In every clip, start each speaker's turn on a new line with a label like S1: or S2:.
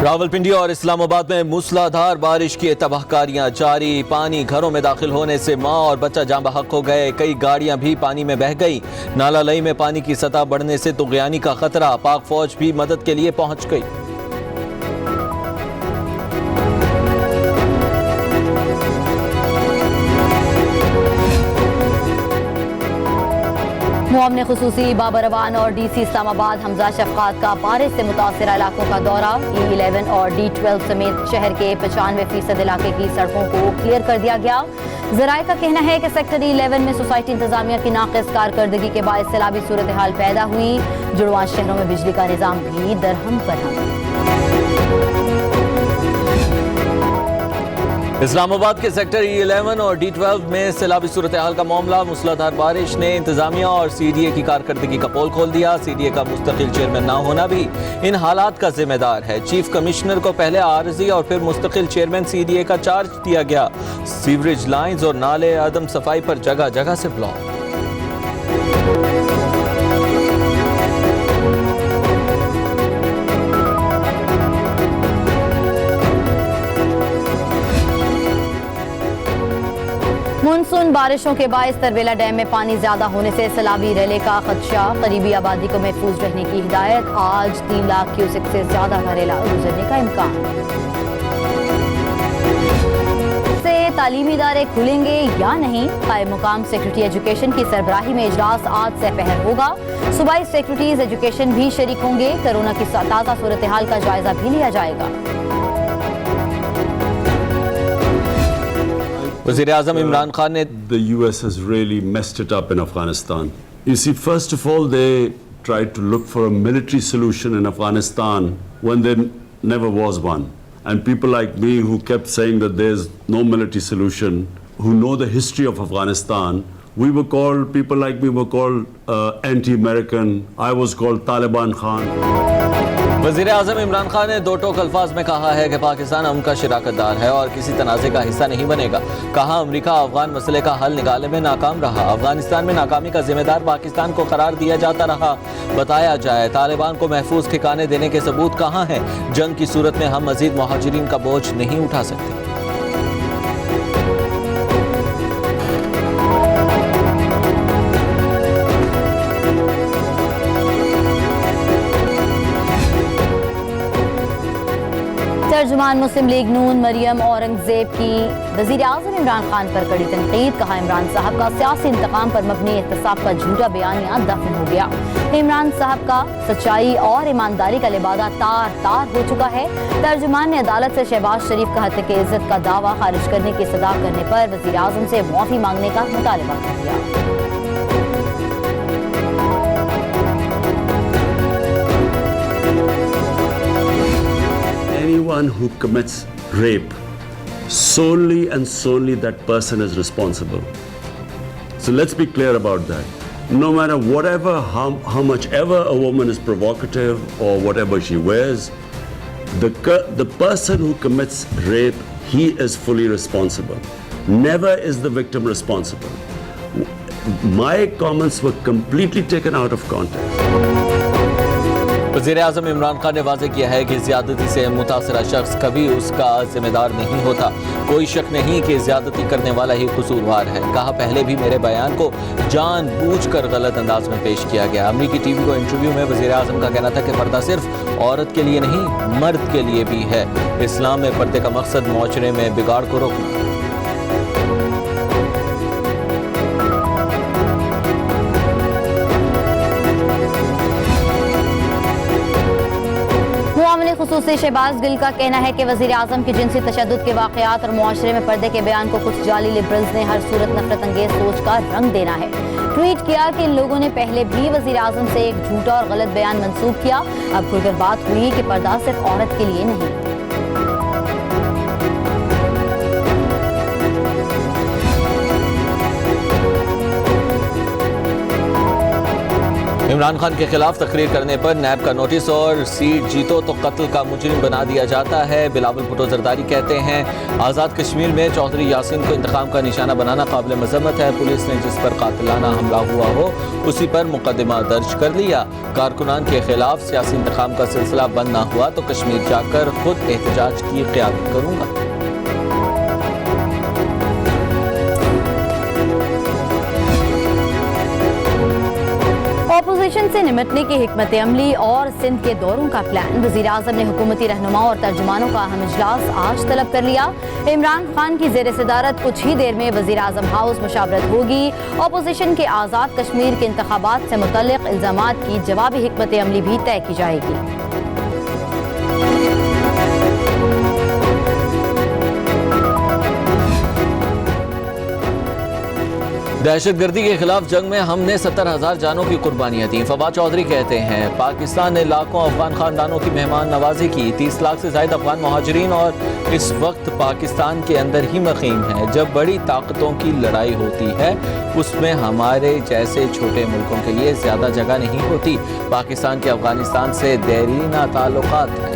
S1: راولپنڈی اور اسلام آباد میں موسلادھار بارش کی تباہ کاریاں جاری، پانی گھروں میں داخل ہونے سے ماں اور بچہ جاں بحق ہو گئے، کئی گاڑیاں بھی پانی میں بہہ گئی۔ نالہ لئی میں پانی کی سطح بڑھنے سے طغیانی کا خطرہ، پاک فوج بھی مدد کے لیے پہنچ گئی۔
S2: معاون خصوصی بابر اعوان اور ڈی سی اسلام آباد حمزہ شفقات کا بارش سے متاثرہ علاقوں کا دورہ، E11 اور D12 سمیت شہر کے 95% علاقے کی سڑکوں کو کلیئر کر دیا گیا۔ ذرائع کا کہنا ہے کہ سیکٹر E11 میں سوسائٹی انتظامیہ کی ناقص کارکردگی کے باعث سیلابی صورتحال پیدا ہوئی، جڑواں شہروں میں بجلی کا نظام بھی درہم برہم۔
S1: اسلام آباد کے سیکٹر E11 اور D12 میں سیلابی صورتحال کا معاملہ، موسلادھار بارش نے انتظامیہ اور CDA کی کارکردگی کا پول کھول دیا۔ CDA کا مستقل چیئرمین نہ ہونا بھی ان حالات کا ذمہ دار ہے۔ چیف کمشنر کو پہلے عارضی اور پھر مستقل چیئرمین CDA کا چارج دیا گیا۔ سیوریج لائنز اور نالے عدم صفائی پر جگہ جگہ سے بلاک۔
S2: مونسون بارشوں کے باعث تربیلا ڈیم میں پانی زیادہ ہونے سے سیلابی ریلے کا خدشہ، قریبی آبادی کو محفوظ رہنے کی ہدایت۔ آج 3 لاکھ کیوسک سے زیادہ کا ریلا گزرنے کا امکان۔ سے تعلیمی ادارے کھلیں گے یا نہیں، قائم مقام سیکرٹری ایجوکیشن کی سربراہی میں اجلاس آج سے پہر ہوگا۔ صوبائی سیکرٹریز ایجوکیشن بھی شریک ہوں گے۔ کورونا کی تازہ صورتحال کا جائزہ بھی لیا جائے گا۔
S1: وزیر اعظم عمران خان نے
S3: The US has really messed it up in Afghanistan. You see, first of all, they tried to look for a military solution in Afghanistan when there never was one. And people like me who kept saying that there's no military solution, who know the history of Afghanistan, people like me were called anti-American. I was called Taliban Khan.
S1: وزیر اعظم عمران خان نے دو ٹوک الفاظ میں کہا ہے کہ پاکستان امن کا شراکت دار ہے اور کسی تنازع کا حصہ نہیں بنے گا۔ کہا امریکہ افغان مسئلے کا حل نکالنے میں ناکام رہا، افغانستان میں ناکامی کا ذمہ دار پاکستان کو قرار دیا جاتا رہا۔ بتایا جائے طالبان کو محفوظ ٹھکانے دینے کے ثبوت کہاں ہیں؟ جنگ کی صورت میں ہم مزید مہاجرین کا بوجھ نہیں اٹھا سکتے۔
S2: ترجمان مسلم لیگ نون مریم اورنگزیب کی وزیر اعظم عمران خان پر کڑی تنقید، کہا عمران صاحب کا سیاسی انتقام پر مبنی احتساب کا جھوٹا بیانیہ دفن ہو گیا۔ عمران صاحب کا سچائی اور ایمانداری کا لبادہ تار تار ہو چکا ہے۔ ترجمان نے عدالت سے شہباز شریف کا حتیق عزت کا دعویٰ خارج کرنے کی صدا کرنے پر وزیر اعظم سے معافی مانگنے کا مطالبہ کر دیا۔
S3: Anyone who commits rape, solely and solely that person is responsible. So let's be clear about that. No matter how much ever a woman is provocative or whatever she wears, the person who commits rape, he is fully responsible. Never is the victim responsible. My comments were completely taken out of context.
S1: وزیر اعظم عمران خان نے واضح کیا ہے کہ زیادتی سے متاثرہ شخص کبھی اس کا ذمہ دار نہیں ہوتا۔ کوئی شک نہیں کہ زیادتی کرنے والا ہی قصوروار ہے۔ کہا پہلے بھی میرے بیان کو جان بوجھ کر غلط انداز میں پیش کیا گیا۔ امریکی ٹی وی کو انٹرویو میں وزیر اعظم کا کہنا تھا کہ پردہ صرف عورت کے لیے نہیں، مرد کے لیے بھی ہے۔ اسلام میں پردے کا مقصد معاشرے میں بگاڑ کو روکنا۔
S2: معاون خصوصی شہباز گل کا کہنا ہے کہ وزیر اعظم کی جنسی تشدد کے واقعات اور معاشرے میں پردے کے بیان کو کچھ جعلی لبرلز نے ہر صورت نفرت انگیز سوچ کا رنگ دینا ہے۔ ٹویٹ کیا کہ ان لوگوں نے پہلے بھی وزیر اعظم سے ایک جھوٹا اور غلط بیان منسوخ کیا، اب کھل کر بات ہوئی کہ پردہ صرف عورت کے لیے نہیں۔
S1: عمران خان کے خلاف تقریر کرنے پر نیب کا نوٹس اور سیٹ جیتو تو قتل کا مجرم بنا دیا جاتا ہے. بلاول بھٹو زرداری کہتے ہیں آزاد کشمیر میں چودھری یاسین کو انتقام کا نشانہ بنانا قابل مذمت ہے. پولیس نے جس پر قاتلانہ حملہ ہوا ہو اسی پر مقدمہ درج کر لیا. کارکنان کے خلاف سیاسی انتقام کا سلسلہ بند نہ ہوا تو کشمیر جا کر خود احتجاج کی قیادت کروں گا.
S2: اپوزیشن سے نمٹنے کی حکمت عملی اور سندھ کے دوروں کا پلان. وزیراعظم نے حکومتی رہنماؤں اور ترجمانوں کا اہم اجلاس آج طلب کر لیا. عمران خان کی زیر صدارت کچھ ہی دیر میں وزیراعظم ہاؤس مشاورت ہوگی. اپوزیشن کے آزاد کشمیر کے انتخابات سے متعلق الزامات کی جوابی حکمت عملی بھی طے کی جائے گی.
S1: دہشت گردی کے خلاف جنگ میں ہم نے 70,000 جانوں کی قربانیاں دیں. فواد چودھری کہتے ہیں پاکستان نے لاکھوں افغان خاندانوں کی مہمان نوازی کی. 30 لاکھ سے زائد افغان مہاجرین اور اس وقت پاکستان کے اندر ہی مقیم ہیں. جب بڑی طاقتوں کی لڑائی ہوتی ہے اس میں ہمارے جیسے چھوٹے ملکوں کے لیے زیادہ جگہ نہیں ہوتی. پاکستان کے افغانستان سے دیرینہ تعلقات ہیں.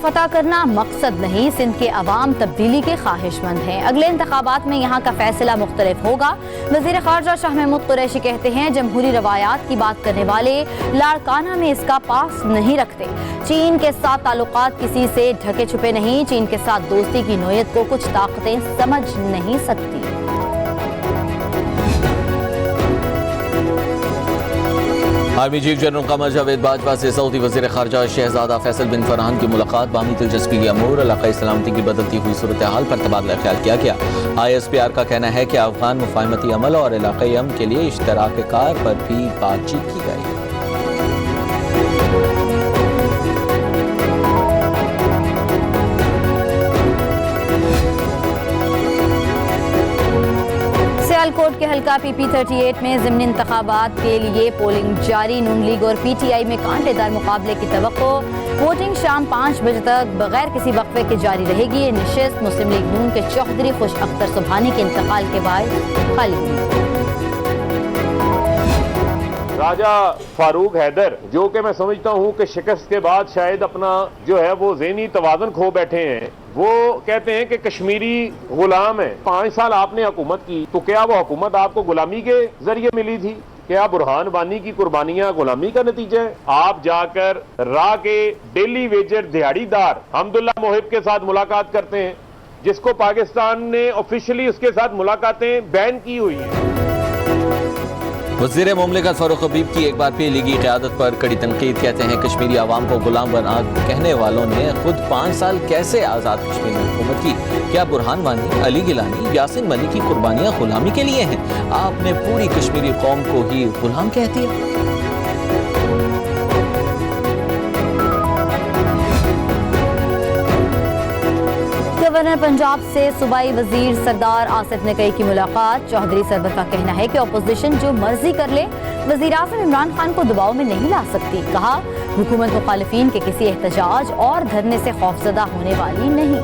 S2: فتح کرنا مقصد نہیں، سندھ کے عوام تبدیلی کے خواہش مند ہیں. اگلے انتخابات میں یہاں کا فیصلہ مختلف ہوگا. وزیر خارجہ شاہ محمود قریشی کہتے ہیں جمہوری روایات کی بات کرنے والے لاڑکانہ میں اس کا پاس نہیں رکھتے. چین کے ساتھ تعلقات کسی سے ڈھکے چھپے نہیں. چین کے ساتھ دوستی کی نوعیت کو کچھ طاقتیں سمجھ نہیں سکتی.
S1: Army chief general Qamar Javed Bajwa سے سعودی وزیر خارجہ شہزادہ فیصل بن فرحان کی ملاقات. باہمی دلچسپی کے امور، علاقائی سلامتی کی بدلتی ہوئی صورتحال پر تبادلہ خیال کیا گیا. ISPR کا کہنا ہے کہ افغان مفاہمتی عمل اور علاقائی امن کے لیے اشتراک کار پر بھی بات چیت کی گئی.
S2: سیالکوٹ کے حلقہ PP38 میں ضمنی انتخابات کے لیے پولنگ جاری. نون لیگ اور PTI میں کانٹے دار مقابلے کی توقع. ووٹنگ شام 5 بجے تک بغیر کسی وقفے کے جاری رہے گی. یہ نشست مسلم لیگ نون کے چوہدری خوش اختر سبحانی کے انتقال کے بعد خالی ہوئی.
S4: راجہ فاروق حیدر جو کہ میں سمجھتا ہوں کہ شکست کے بعد شاید اپنا جو ہے وہ ذہنی توازن کھو بیٹھے ہیں، وہ کہتے ہیں کہ کشمیری غلام ہے. 5 سال آپ نے حکومت کی تو کیا وہ حکومت آپ کو غلامی کے ذریعے ملی تھی؟ کیا برہان وانی کی قربانیاں غلامی کا نتیجہ ہے؟ آپ جا کر راہ کے ڈیلی ویجر دیہڑی دار حمداللہ محب کے ساتھ ملاقات کرتے ہیں، جس کو پاکستان نے آفیشلی اس کے ساتھ ملاقاتیں بین کی ہوئی ہیں.
S1: وزیر مملکت فاروق حبیب کی ایک بار پھر لیگی قیادت پر کڑی تنقید. کہتے ہیں کشمیری عوام کو غلام بنا کہنے والوں نے خود 5 سال کیسے آزاد کشمیر میں حکومت کی؟ کیا برہان وانی، علی گیلانی، یاسین ملک کی قربانیاں غلامی کے لیے ہیں؟ آپ نے پوری کشمیری قوم کو ہی غلام کہہ دیا.
S2: گورنر پنجاب سے صوبائی وزیر سردار آصف نقوی کی ملاقات. چودھری سرور کا کہنا ہے کہ اپوزیشن جو مرضی کر لے وزیر اعظم عمران خان کو دباؤ میں نہیں لا سکتی. کہا حکومت مخالفین کے کسی احتجاج اور دھرنے سے خوفزدہ ہونے والی نہیں.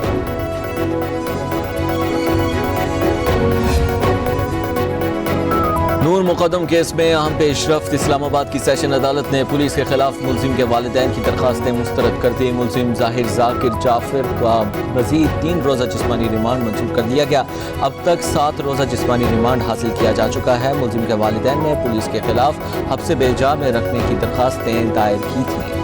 S1: نور مقدم کیس میں اہم پیش رفت. اسلام آباد کی سیشن عدالت نے پولیس کے خلاف ملزم کے والدین کی درخواستیں مسترد کر دی. ملزم ظاہر ذاکر جعفر کا مزید 3 روزہ جسمانی ریمانڈ منظور کر دیا گیا. اب تک 7 روزہ جسمانی ریمانڈ حاصل کیا جا چکا ہے. ملزم کے والدین نے پولیس کے خلاف حبس بے جا میں رکھنے کی درخواستیں دائر کی تھیں.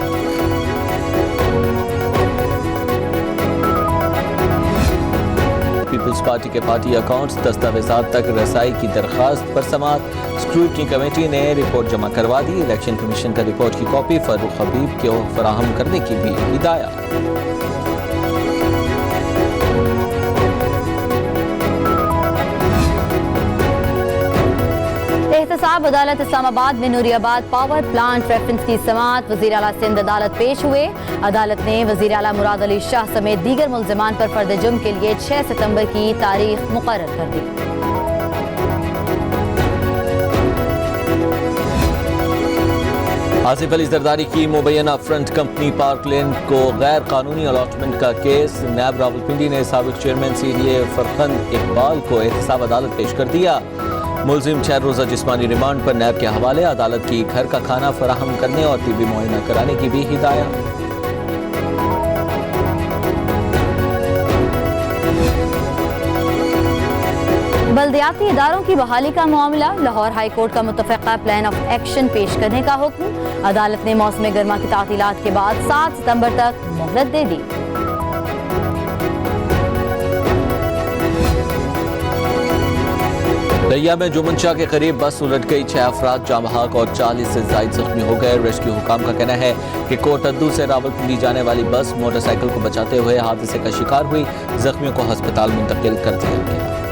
S1: پیپلز پارٹی کے پارٹی اکاؤنٹس دستاویزات تک رسائی کی درخواست پر سماعت. اسکروٹنی کمیٹی نے رپورٹ جمع کروا دی. الیکشن کمیشن کا رپورٹ کی کاپی فاروق حبیب کو فراہم کرنے کی بھی ہدایت.
S2: احتساب عدالت اسلام آباد میں نوری آباد پاور پلانٹ ریفرنس کی سماعت. وزیر اعلیٰ سندھ عدالت پیش ہوئے. عدالت نے وزیر اعلیٰ مراد علی شاہ سمیت دیگر ملزمان پر فرد جرم کے لیے 6 ستمبر کی تاریخ مقرر کر دی.
S1: آصف علی زرداری کی مبینہ فرنٹ کمپنی پارک لین کو غیر قانونی الاٹمنٹ کا کیس، نیب راولپنڈی نے سابق chairman C D A Farkhand Iqbal کو احتساب عدالت پیش کر دیا۔ ملزم 6 روزہ جسمانی ریمانڈ پر نیب کے حوالے، عدالت کی گھر کا کھانا فراہم کرنے اور طبی معائنہ کرانے کی بھی ہدایت۔
S2: بلدیاتی اداروں کی بحالی کا معاملہ، لاہور ہائی کورٹ کا متفقہ پلان آف ایکشن پیش کرنے کا حکم، عدالت نے موسم گرما کی تعطیلات کے بعد 7 ستمبر تک مہلت دے دی۔
S1: دریا میں جمنشا کے قریب بس الٹ گئی، 6 افراد جاں بحق اور 40 سے زائد زخمی ہو گئے۔ ریسکیو حکام کا کہنا ہے کہ کوٹدو سے راولپنڈی جانے والی بس موٹر سائیکل کو بچاتے ہوئے حادثے کا شکار ہوئی، زخمیوں کو ہسپتال منتقل کر دیا گیا۔